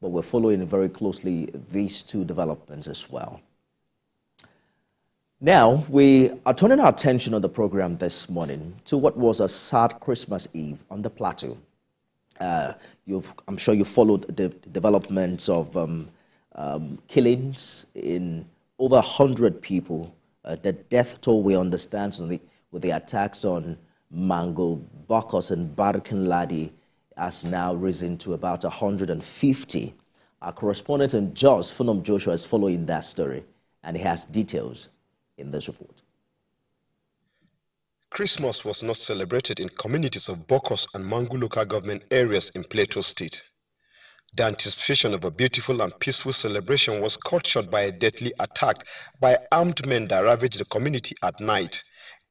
but we're following very closely these two developments as well. Now, we are turning our attention on the program this morning to what was a sad Christmas Eve on the Plateau. I'm sure you followed the developments of killings in over 100 people. The death toll, we understand, with the attacks on Mango, Bokos, and Barkin Ladi has now risen to about 150. Our correspondent in Jos, Funam Joshua, is following that story, and he has details in this report. Christmas was not celebrated in communities of Bokos and Mangu local government areas in Plateau State. The anticipation of a beautiful and peaceful celebration was cut short by a deadly attack by armed men that ravaged the community at night,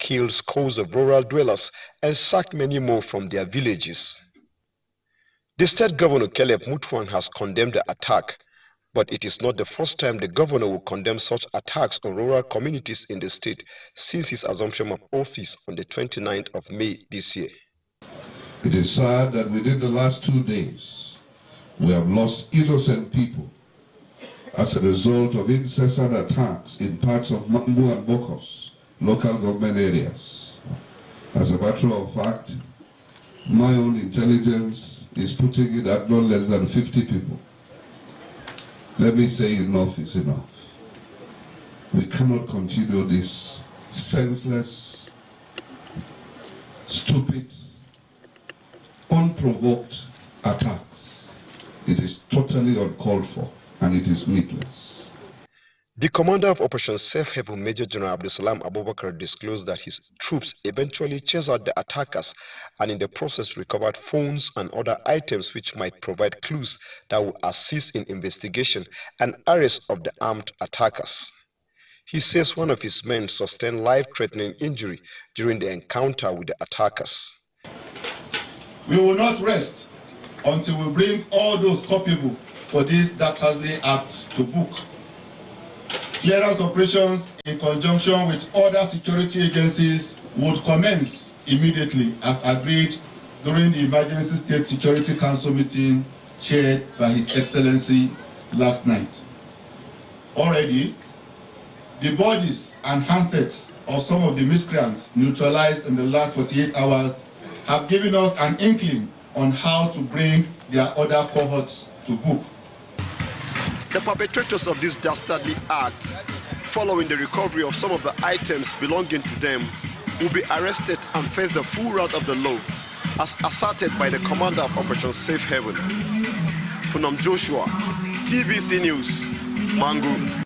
killed scores of rural dwellers, and sacked many more from their villages. The state governor, Caleb Mutuan, has condemned the attack, but it is not the first time the governor will condemn such attacks on rural communities in the state since his assumption of office on the 29th of May this year. It is sad that within the last 2 days, we have lost innocent people as a result of incessant attacks in parts of Mangu and Bokos, local government areas. As a matter of fact, my own intelligence is putting it at no less than 50 people. Let me say enough is enough. We cannot continue this senseless, stupid, unprovoked attacks. It is totally uncalled for, and it is needless. The commander of Operation Safe Haven, Major General Abdusalam Abubakar, disclosed that his troops eventually chased out the attackers and in the process recovered phones and other items which might provide clues that will assist in investigation and arrest of the armed attackers. He says one of his men sustained life-threatening injury during the encounter with the attackers. We will not rest until we bring all those culpable for these dastardly acts to book. Clearance operations in conjunction with other security agencies would commence immediately as agreed during the Emergency State Security Council meeting chaired by His Excellency last night. Already, the bodies and handsets of some of the miscreants neutralized in the last 48 hours have given us an inkling on how to bring their other cohorts to book. The perpetrators of this dastardly act, following the recovery of some of the items belonging to them, will be arrested and face the full wrath of the law, as asserted by the commander of Operation Safe Haven. Funam Joshua, TVC News, Mangu.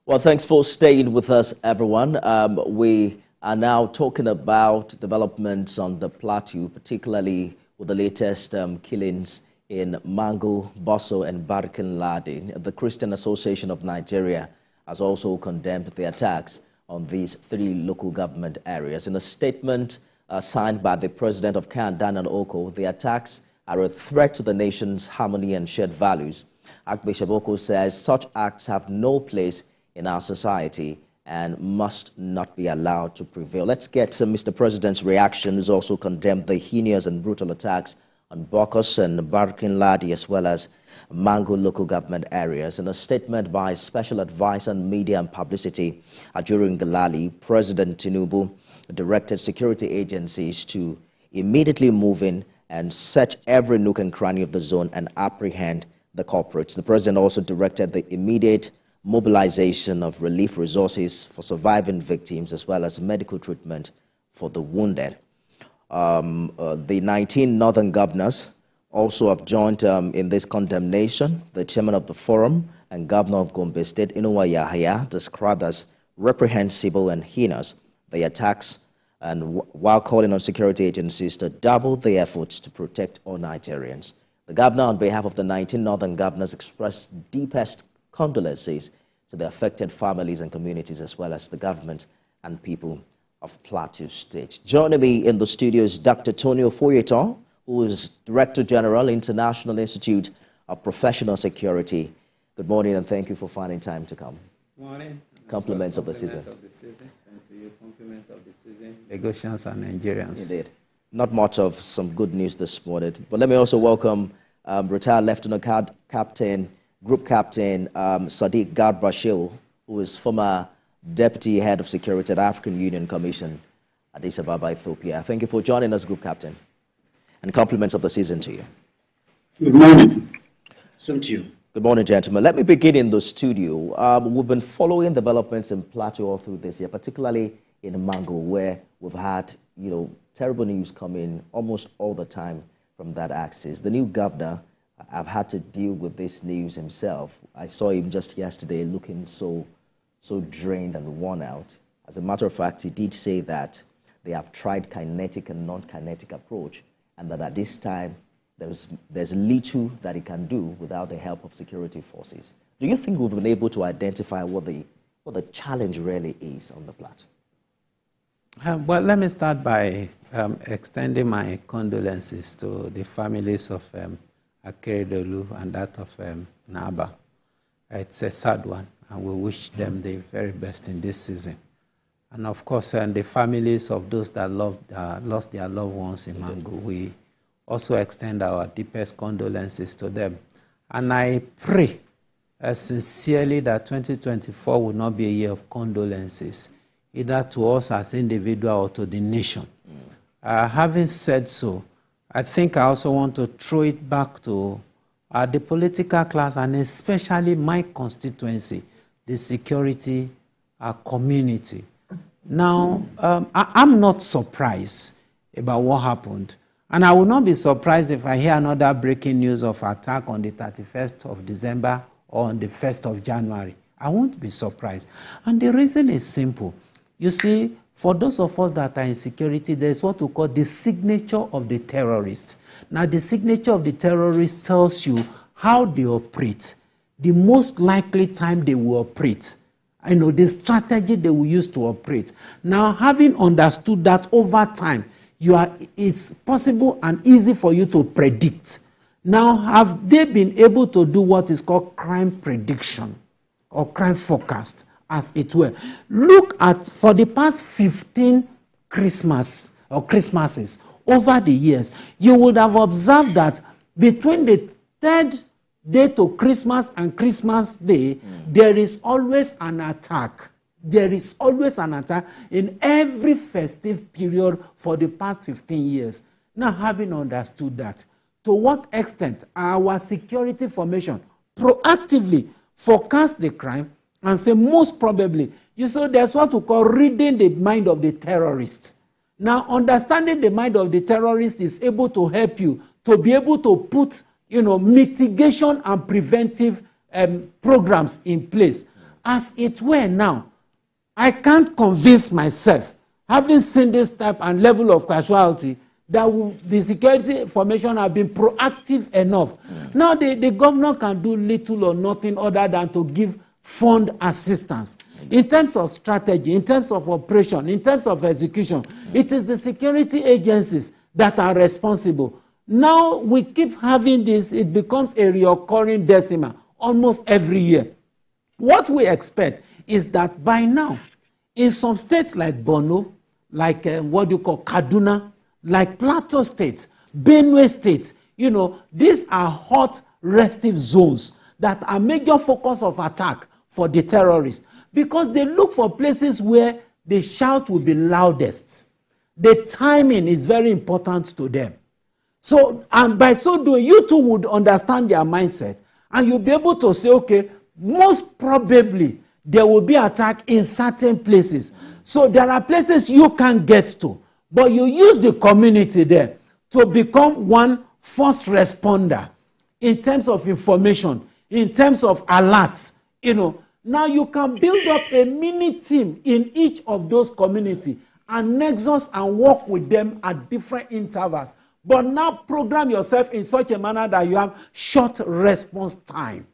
Well, thanks for staying with us, everyone. We are now talking about developments on the Plateau, particularly with the latest killings in Mangu, Bosso, and Barkin Ladi. The Christian Association of Nigeria has also condemned the attacks on these 3 local government areas. In a statement signed by the president of CAN, Daniel Oko, the attacks are a threat to the nation's harmony and shared values. Archbishop Oko says such acts have no place in our society and must not be allowed to prevail. Let's get Mr. President's reaction, who's also condemned the heinous and brutal attacks on Bokos and Barkin Ladi, as well as Mango local government areas. In a statement by Special Advisor on Media and Publicity during the rally, President Tinubu directed security agencies to immediately move in and search every nook and cranny of the zone and apprehend the culprits. The president also directed the immediate mobilization of relief resources for surviving victims, as well as medical treatment for the wounded. The 19 northern governors also have joined in this condemnation. The chairman of the forum and governor of Gombe State, Inuwa Yahaya, described as reprehensible and heinous the attacks, and while calling on security agencies to double their efforts to protect all Nigerians. The governor, on behalf of the 19 northern governors, expressed deepest condolences to the affected families and communities, as well as the government and people of Plateau State. Joining me in the studio is Dr. Tonio Foyeton, who is Director General, International Institute of Professional Security. Good morning, and thank you for finding time to come. Good morning. Compliments of the season. And to you, compliment of the season, Lagosians and Nigerians. Indeed. Not much of some good news this morning, but let me also welcome retired Lieutenant Captain, Group Captain Sadiq Garbashil, who is former Deputy Head of Security at African Union Commission, Addis Ababa, Ethiopia. Thank you for joining us, Group Captain, and compliments of the season to you. Good morning. Same to you. Good morning, gentlemen. Let me begin in the studio. We've been following developments in Plateau all through this year, particularly in Mango, where we've had, terrible news coming almost all the time from that axis. The new governor, I've had to deal with this news himself. I saw him just yesterday looking so drained and worn out. As a matter of fact, he did say that they have tried kinetic and non-kinetic approach, and that at this time, there's little that he can do without the help of security forces. Do you think we've been able to identify what the challenge really is on the plateau? Well, let me start by extending my condolences to the families of Akeredolu and that of Naba. It's a sad one, and we wish them the very best in this season. And of course, the families of those that lost their loved ones in Mango, we also extend our deepest condolences to them. And I pray sincerely that 2024 will not be a year of condolences, either to us as individuals or to the nation. Having said so, I think I also want to throw it back to the political class, and especially my constituency, the security community. Now, I'm not surprised about what happened. And I will not be surprised if I hear another breaking news of attack on the 31st of December or on the 1st of January. I won't be surprised. And the reason is simple. You see, for those of us that are in security, there's what we call the signature of the terrorist. Now, the signature of the terrorist tells you how they operate, the most likely time they will operate, the strategy they will use to operate. Now, having understood that over time, it's possible and easy for you to predict. Now, have they been able to do what is called crime prediction or crime forecast, as it were? Look at, for the past 15 Christmases over the years, you would have observed that between the third day to Christmas and Christmas Day, there is always an attack. There is always an attack in every festive period for the past 15 years. Now, having understood that, to what extent our security formation proactively forecast the crime and say most probably, there's what we call reading the mind of the terrorist. Now, understanding the mind of the terrorist is able to help you to be able to put, mitigation and preventive programs in place. As it were now, I can't convince myself, having seen this type and level of casualty, that the security formation have been proactive enough. Now, the governor can do little or nothing other than to give fund assistance. In terms of strategy, in terms of operation, in terms of execution, it is the security agencies that are responsible. Now, we keep having this, it becomes a recurring decimal almost every year. What we expect is that by now, in some states like Borno, like Kaduna, like Plateau State, Benue State, these are hot restive zones that are major focus of attack for the terrorists, because they look for places where the shout will be loudest. The timing is very important to them. So, and by so doing, you too would understand their mindset, and you'll be able to say, okay, most probably there will be attack in certain places. So there are places you can't get to, but you use the community there to become one first responder in terms of information, in terms of alerts. Now you can build up a mini team in each of those communities and nexus and work with them at different intervals. But now program yourself in such a manner that you have short response time.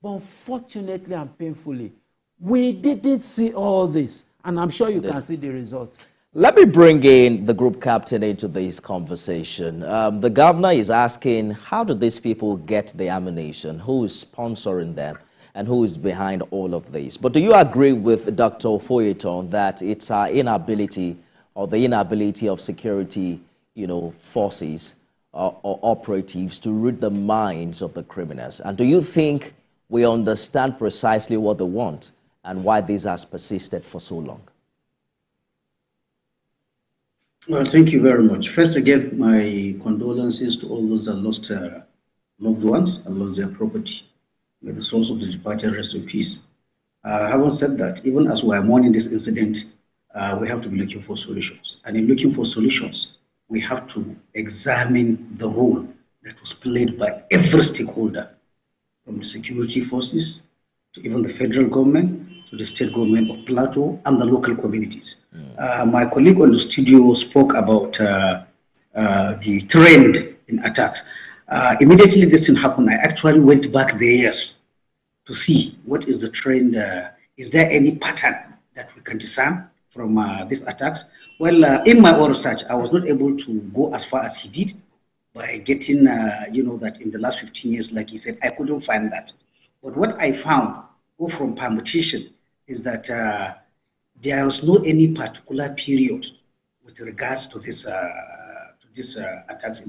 But unfortunately and painfully, we didn't see all this, and I'm sure you can see the results. Let me bring in the group captain into this conversation. The governor is asking, how do these people get the ammunition? Who is sponsoring them? And who is behind all of this? But do you agree with Dr. Foyeton that it's our inability or the inability of security, forces or operatives to read the minds of the criminals? And do you think we understand precisely what they want and why this has persisted for so long? Well, thank you very much. First, again, my condolences to all those that lost loved ones and lost their property. May the souls of the departed rest in peace. Having said that, even as we are mourning this incident, we have to be looking for solutions. And in looking for solutions, we have to examine the role that was played by every stakeholder, from the security forces to even the federal government, to the state government of Plateau and the local communities. My colleague on the studio spoke about the trend in attacks. Immediately this thing happened, I actually went back the years to see what is the trend. Is there any pattern that we can discern from these attacks? Well, in my own research, I was not able to go as far as he did by getting, that in the last 15 years, like he said, I couldn't find that. But what I found, from permutation, is that there was no any particular period with regards to this attacks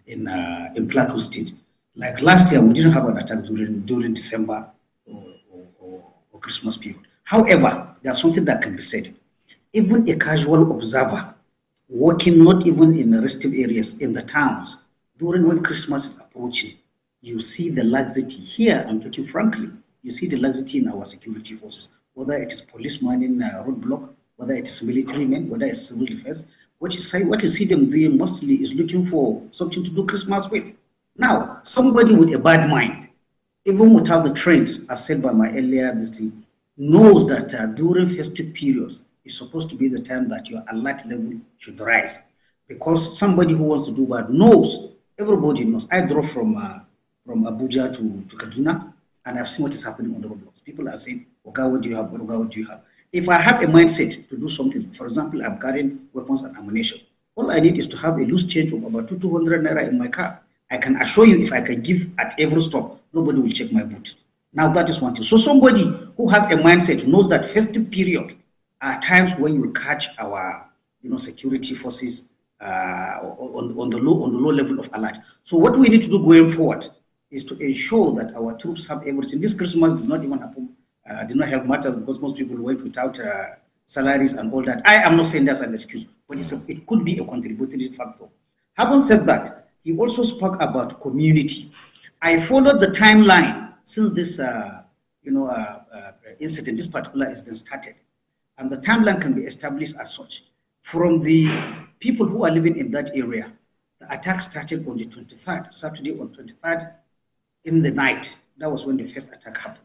in Plateau State. Like last year, we didn't have an attack during December or Christmas period. However, there's something that can be said. Even a casual observer working not even in the restive areas in the towns, during when Christmas is approaching, you see the laxity. Here, I'm talking frankly, you see the laxity in our security forces, whether it is policemen in roadblock, whether it is military men, whether it's civil defense. What you see them doing mostly is looking for something to do Christmas with. Now, somebody with a bad mind, even without the trend, as said by my earlier this thing, knows that during festive periods, it's supposed to be the time that your alert level should rise. Because somebody who wants to do bad knows, everybody knows. I drove from Abuja to Kaduna, and I've seen what is happening on the roadblocks. People are saying, Oga, what do you have? Oga, what do you have? If I have a mindset to do something, for example, I'm carrying weapons and ammunition, all I need is to have a loose change of about 200 naira in my car. I can assure you, if I can give at every stop, nobody will check my boot. Now that is one thing. So somebody who has a mindset knows that festive period are times when you will catch our security forces on the low level of alert. So what we need to do going forward is to ensure that our troops have everything. This Christmas does not even happen, did not help matters because most people went without salaries and all that. I am not saying that's an excuse, but it could be a contributory factor. Having said that, he also spoke about community. I followed the timeline since this incident, this particular incident started, and the timeline can be established as such. From the people who are living in that area, the attack started on the 23rd, Saturday on 23rd in the night. That was when the first attack happened.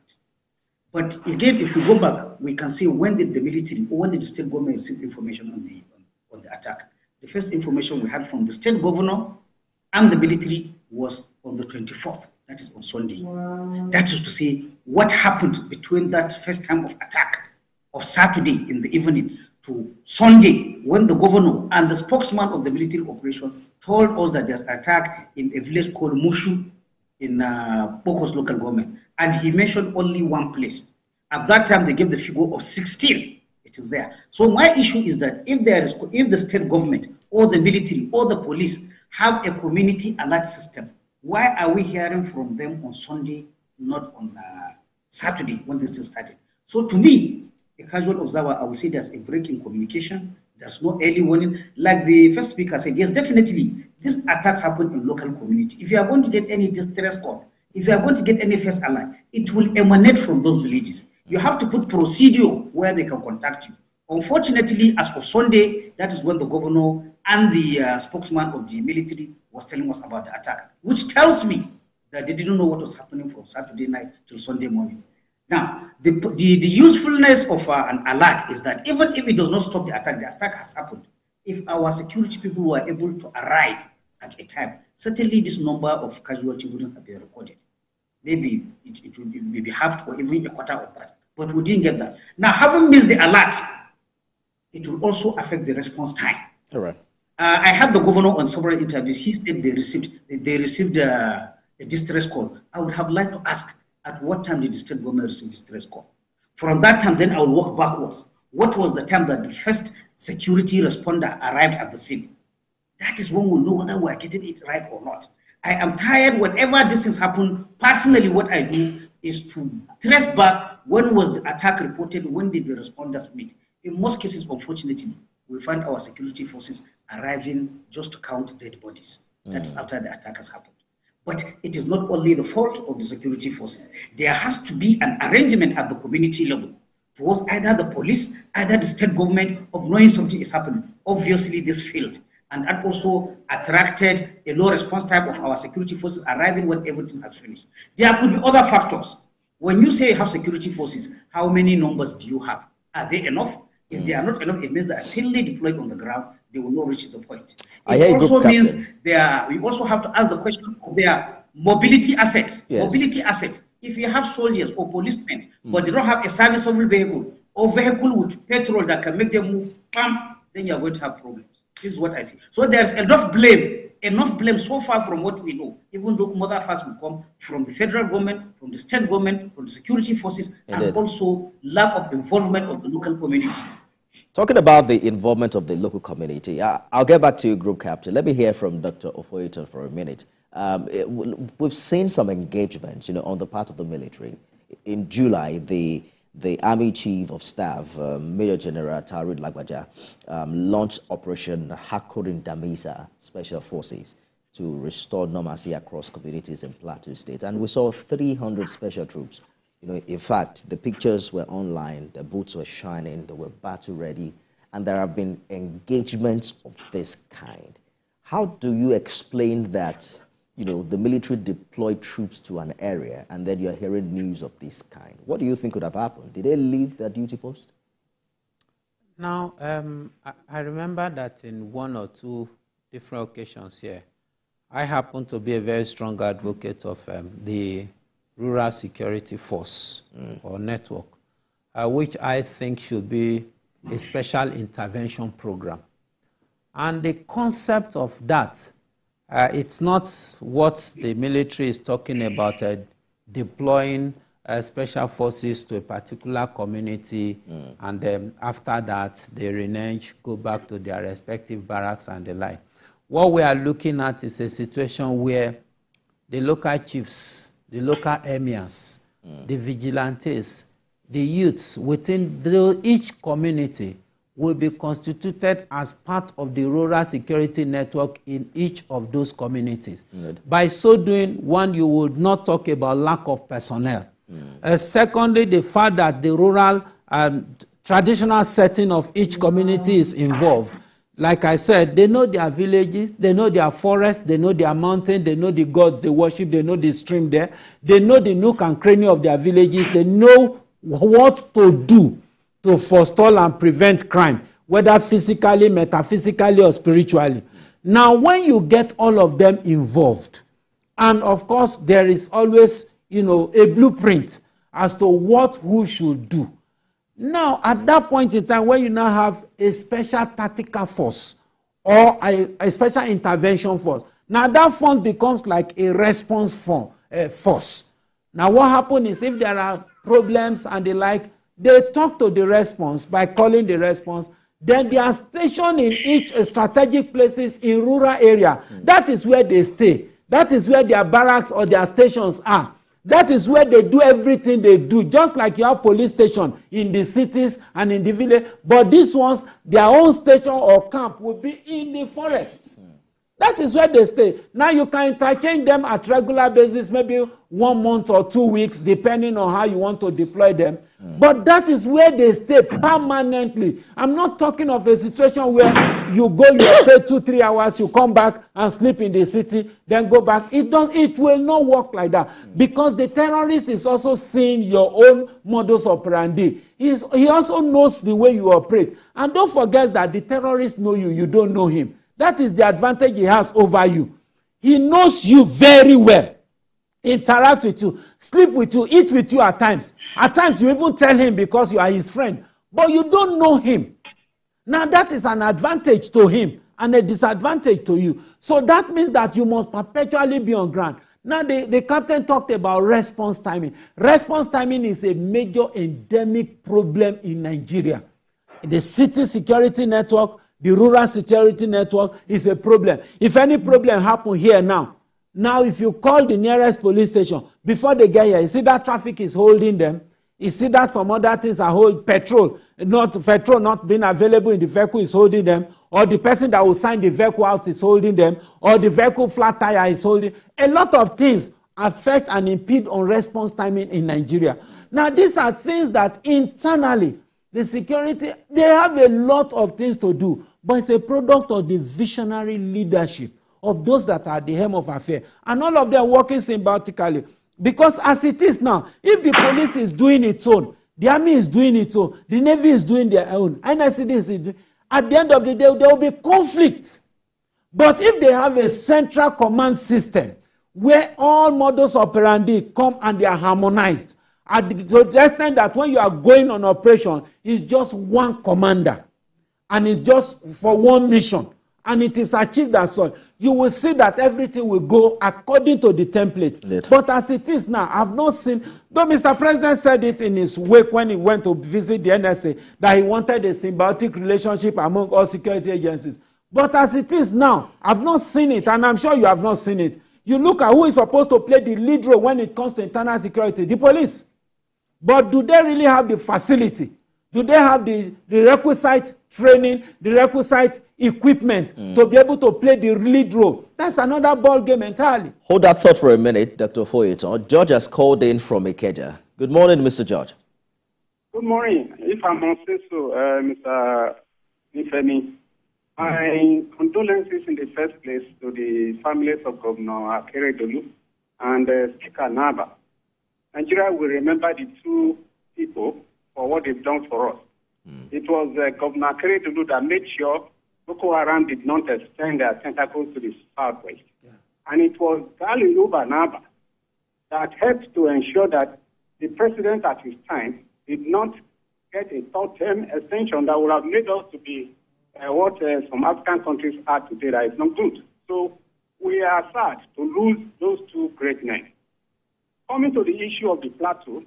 But again, if we go back, we can see when did the military or when did the state government receive information on the attack. The first information we had from the state governor and the military was on the 24th, that is on Sunday. That is to say, what happened between that first time of attack of Saturday in the evening to Sunday, when the governor and the spokesman of the military operation told us that there's an attack in a village called Mushu in Bokos local government. And he mentioned only one place. At that time, they gave the figure of 16. It is there. So my issue is that if the state government or the military or the police have a community alert system, why are we hearing from them on Sunday, not on Saturday when this thing started? So to me, a casual observer, I would say there's a break in communication. There's no early warning. Like the first speaker said, yes, definitely, these attacks happen in local community. If you are going to get any distress call, if you are going to get any first alert, it will emanate from those villages. You have to put procedure where they can contact you. Unfortunately, as of Sunday, that is when the governor and the spokesman of the military was telling us about the attack, which tells me that they didn't know what was happening from Saturday night till Sunday morning. Now, the usefulness of an alert is that even if it does not stop the attack has happened. If our security people were able to arrive at a time, certainly this number of casualties wouldn't have been recorded. Maybe it would be maybe half or even a quarter of that, but we didn't get that. Now, having missed the alert, it will also affect the response time. All right. I had the governor on several interviews. He said they received a distress call. I would have liked to ask, at what time did the state government receive distress call? From that time, then I will work backwards. What was the time that the first security responder arrived at the scene? That is when we'll know whether we're getting it right or not. I am tired whenever these things happen. Personally, what I do is to trace back when was the attack reported, when did the responders meet. In most cases, unfortunately, we find our security forces arriving just to count dead bodies. That's after the attack has happened. But it is not only the fault of the security forces. There has to be an arrangement at the community level towards either the police, either the state government of knowing something is happening. Obviously, this failed. And that also attracted a low response time of our security forces arriving when everything has finished. There could be other factors. When you say you have security forces, how many numbers do you have? Are they enough? If they are not enough, it means that until they deployed on the ground, they will not reach the point. It also means we also have to ask the question of their mobility assets. Yes. Mobility assets. If you have soldiers or policemen, but they don't have a serviceable vehicle or vehicle with petrol that can make them move, then you are going to have problems. This is what I see. So there's enough blame so far from what we know, even though mother facts will come from the federal government, from the state government, from the security forces, and also lack of involvement of the local community. Talking about the involvement of the local community, I'll get back to you, Group Captain. Let me hear from Dr. Ofoyton for a minute. We've seen some engagement, on the part of the military. In July, the Army Chief of Staff, Major General Tarid Lagbaja, launched Operation Hakorin Damisa Special Forces to restore normalcy across communities in Plateau State. And we saw 300 special troops. In fact, the pictures were online, the boots were shining, they were battle ready, and there have been engagements of this kind. How do you explain that, the military deployed troops to an area and then you're hearing news of this kind? What do you think could have happened? Did they leave their duty post? Now, I remember that in one or two different occasions here, I happen to be a very strong advocate of the Rural Security Force or network, which I think should be a special intervention program. And the concept of that, it's not what the military is talking about, deploying special forces to a particular community, and then after that, they renege, go back to their respective barracks and the like. What we are looking at is a situation where the local chiefs, the local emirs, the vigilantes, the youths within each community will be constituted as part of the rural security network in each of those communities. By so doing, one, you would not talk about lack of personnel. Secondly, the fact that the rural traditional setting of each community is involved. Like I said, they know their villages, they know their forests, they know their mountain, they know the gods they worship, they know the stream there, they know the nook and cranny of their villages, they know what to do to forestall and prevent crime, whether physically, metaphysically, or spiritually. Now, when you get all of them involved, and of course, there is always, a blueprint as to what who should do. Now, at that point in time, when you now have a special tactical force or a special intervention force, now that force becomes like a response force. Now, what happens is if there are problems and the like, they talk to the response by calling the response. Then they are stationed in each strategic places in rural area. That is where they stay. That is where their barracks or their stations are. That is where they do everything they do, just like your police station in the cities and in the village. But these ones, their own station or camp will be in the forests. That is where they stay. Now you can interchange them at regular basis, maybe 1 month or 2 weeks, depending on how you want to deploy them. But that is where they stay permanently. I'm not talking of a situation where you go, you stay 2-3 hours, you come back and sleep in the city, then go back. It will not work like that, because the terrorist is also seeing your own modus operandi. He also knows the way you operate. And don't forget that the terrorists know you, you don't know him. That is the advantage he has over you. He knows you very well. Interact with you, sleep with you, eat with you at times. At times you even tell him because you are his friend, but you don't know him. Now that is an advantage to him and a disadvantage to you. So that means that you must perpetually be on ground. Now the captain talked about response timing. Response timing is a major endemic problem in Nigeria. The city security network, the rural security network is a problem. If any problem happen here now if you call the nearest police station, before they get here, you see that traffic is holding them. You see that some other things are holding, petrol not being available in the vehicle is holding them, or the person that will sign the vehicle out is holding them, or the vehicle flat tire is holding. A lot of things affect and impede on response timing in Nigeria. Now, these are things that internally, the security, they have a lot of things to do, but it's a product of the visionary leadership of those that are at the helm of affairs. And all of them working symbiotically. Because as it is now, if the police is doing its own, the army is doing its own, the navy is doing their own, NSCD is doing, at the end of the day, there will be conflict. But if they have a central command system where all modus operandi come and they are harmonized, to the extent that when you are going on operation, it's just one commander, and it's just for one mission, and it is achieved as such, you will see that everything will go according to the template. But as it is now, I've not seen, though Mr. President said it in his wake when he went to visit the NSA, that he wanted a symbiotic relationship among all security agencies. But as it is now, I've not seen it, and I'm sure you have not seen it. You look at who is supposed to play the lead role when it comes to internal security, the police. But do they really have the facility? Do they have the requisite training, the requisite equipment to be able to play the lead role? That's another ball game entirely. Hold that thought for a minute, Dr. Foyeton. George has called in from Ikeja. Good morning, Mr. George. Good morning. If I must say so, Mr. Ifemi, my condolences in the first place to the families of Governor Akeredolu and Speaker Naba. Nigeria will remember the two people for what they've done for us. It was Governor Akeredolu that made sure Boko Haram did not extend their tentacles to the southwest. Yeah. And it was Gali Uba Naba that helped to ensure that the president at his time did not get a third-term extension that would have made us to be what some African countries are today. That is not good. So we are sad to lose those two great men. Coming to the issue of the Plateau,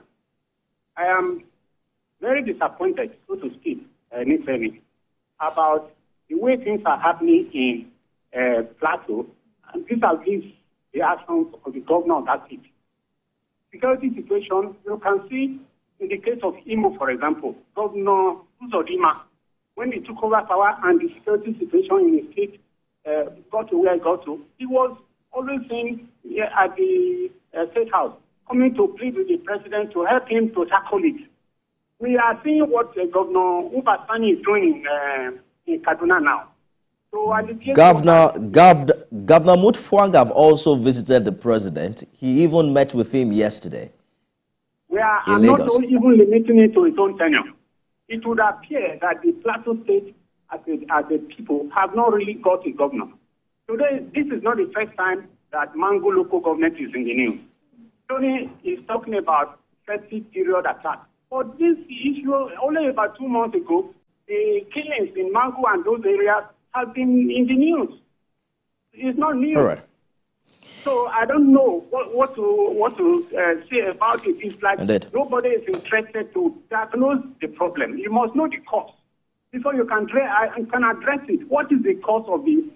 I am very disappointed, so to speak, Nifemi, about the way things are happening in Plateau, and vis-a-vis the actions of the governor of that city. Security situation, you can see in the case of Imo, for example, Governor Uzodimma, when he took over power and the security situation in the state got to where it got to, he was always in at the State House, coming to plead with the president to help him to tackle it. We are seeing what Governor Ubasani is doing in Kaduna now. So Governor Mutfwang have also visited the president. He even met with him yesterday. We are not even limiting it to its own tenure. It would appear that the Plateau State, as the people, have not really got a governor. Today, this is not the first time that Mango local government is in the news. Tony is talking about festive period attack. But this issue, only about 2 months ago, the killings in Mango and those areas have been in the news. It's not new. All right. So I don't know what to say about it. It's like nobody is interested to diagnose the problem. You must know the cause before you can address it. What is the cause of the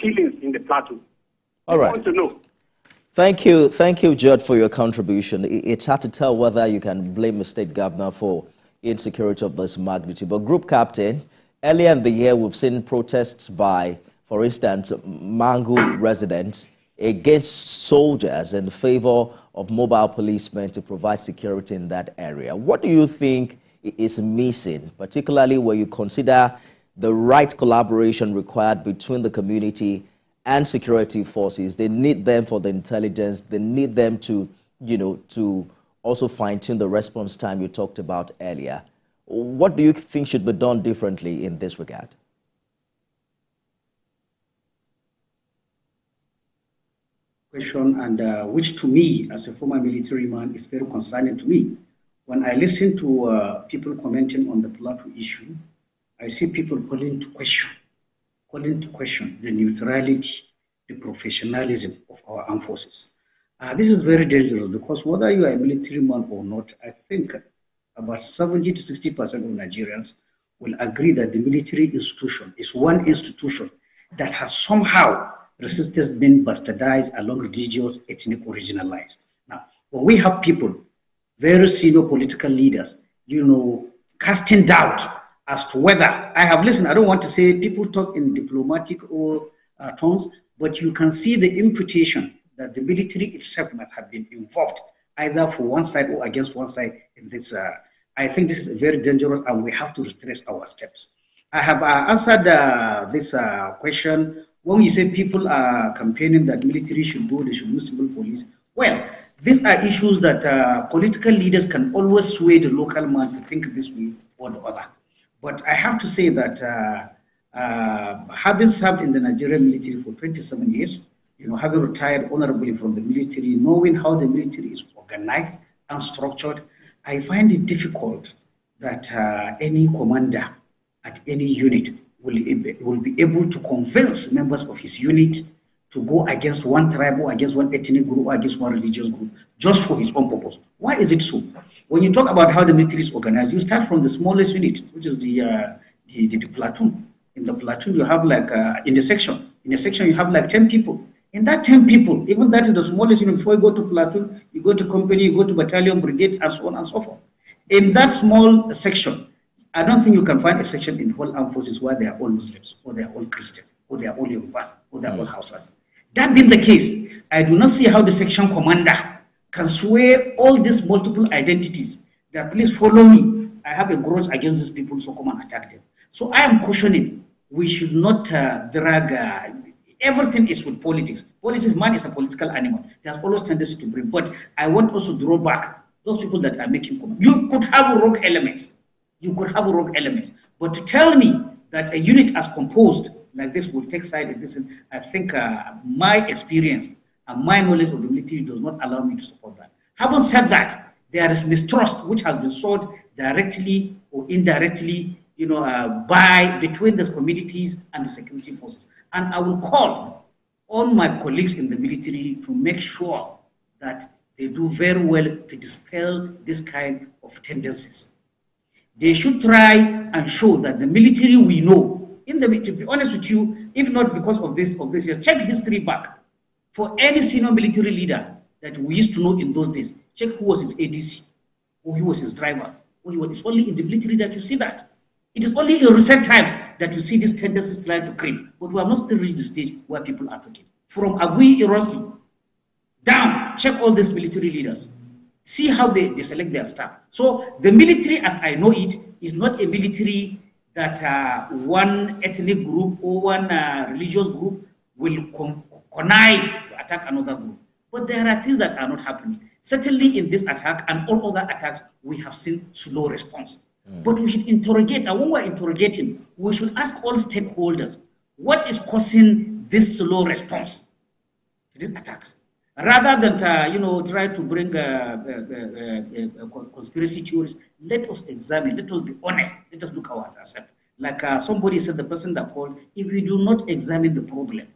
killings in the Plateau? All right. I want to know. Thank you, Judd, for your contribution. It's hard to tell whether you can blame a state governor for insecurity of this magnitude. But Group Captain, earlier in the year, we've seen protests by, for instance, Mangu residents against soldiers in favor of mobile policemen to provide security in that area. What do you think is missing, particularly when you consider the right collaboration required between the community and security forces? They need them for the intelligence. They need them to, to also fine-tune the response time you talked about earlier. What do you think should be done differently in this regard? Question, and which to me, as a former military man, is very concerning to me. When I listen to people commenting on the Plateau issue, I see people calling to question the neutrality, the professionalism of our armed forces. This is very dangerous because whether you are a military man or not, I think about 70 to 60% of Nigerians will agree that the military institution is one institution that has somehow resisted being bastardized along religious, ethnic, or regional lines. Now, when we have people, very senior political leaders, casting doubt as to whether, I have listened, I don't want to say people talk in diplomatic or tones, but you can see the imputation that the military itself might have been involved, either for one side or against one side in this. I think this is very dangerous, and we have to retrace our steps. I have answered this question. When you say people are campaigning that military should go, they should use civil police. Well, these are issues that political leaders can always sway the local man to think this way or the other. But I have to say that having served in the Nigerian military for 27 years, having retired honorably from the military, knowing how the military is organized and structured, I find it difficult that any commander at any unit will be able to convince members of his unit to go against one tribe or against one ethnic group or against one religious group just for his own purpose. Why is it so? When you talk about how the military is organized, you start from the smallest unit, which is the platoon. In the platoon, you have like, in a section you have like 10 people. In that 10 people, even that is the smallest unit. Before you go to platoon, you go to company, you go to battalion, brigade, and so on and so forth. In that small section, I don't think you can find a section in whole armed forces where they are all Muslims, or they are all Christians, or they are all Yorubas, or they are all Hausas. That being the case, I do not see how the section commander can sway all these multiple identities that please follow me. I have a grudge against these people, so come and attack them. So I am cautioning, we should not drag, everything is with politics. Politics, man is a political animal. There's always tendency to bring, but I want also to draw back those people that are making comments. You could have rogue elements. But to tell me that a unit as composed like this will take side in this, I think my experience and my knowledge of the military does not allow me to support that. Having said that, there is mistrust which has been sowed directly or indirectly, between the communities and the security forces. And I will call on my colleagues in the military to make sure that they do very well to dispel this kind of tendencies. They should try and show that the military we know, to be honest with you, if not because of this, check history back. For any senior military leader that we used to know in those days, check who was his ADC, or who was his driver, it's only in the military that you see that. It is only in recent times that you see these tendencies trying to creep, but we have not still reached the stage where people are talking. From Agui Ironsi down, check all these military leaders. See how they select their staff. So the military, as I know it, is not a military that one ethnic group or one religious group will connive to attack another group. But there are things that are not happening. Certainly in this attack and all other attacks, we have seen slow response. But we should interrogate, and when we're interrogating, we should ask all stakeholders, what is causing this slow response to these attacks? Rather than try to bring conspiracy theories, let us examine, let us be honest, let us look at ourselves. Like somebody said, the person that called, if we do not examine the problem,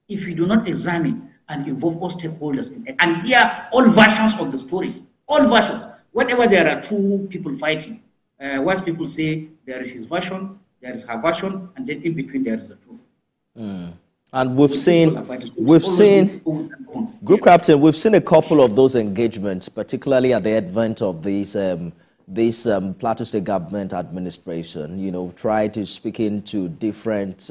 if we do not examine and involve all stakeholders and hear all versions of the stories, all versions, whenever there are two people fighting, once people say there is his version, there is her version, and then in between there is the truth. And we've seen, Group Captain, we've seen a couple of those engagements, particularly at the advent of this Plateau State Government administration, try to speak into different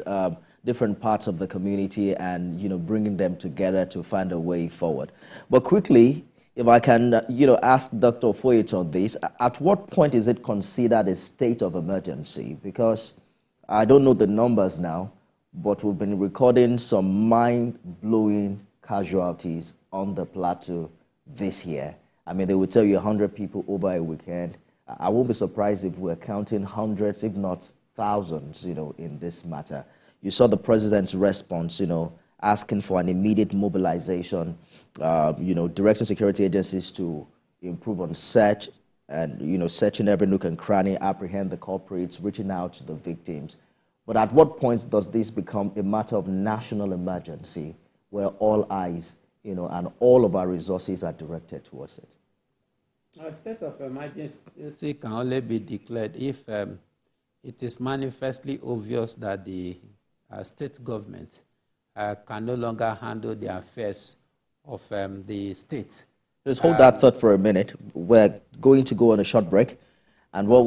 parts of the community and, bringing them together to find a way forward. But quickly, if I can, ask Dr. Ofoyet on this, at what point is it considered a state of emergency? Because I don't know the numbers now, but we've been recording some mind-blowing casualties on the plateau this year. I mean, they will tell you 100 people over a weekend. I won't be surprised if we're counting hundreds, if not thousands, in this matter. You saw the president's response, asking for an immediate mobilization, directing security agencies to improve on search and, searching every nook and cranny, apprehend the culprits, reaching out to the victims. But at what point does this become a matter of national emergency where all eyes, and all of our resources are directed towards it? A state of emergency can only be declared if it is manifestly obvious that the state government can no longer handle the affairs of the state. Let's hold that thought for a minute. We're going to go on a short break, and what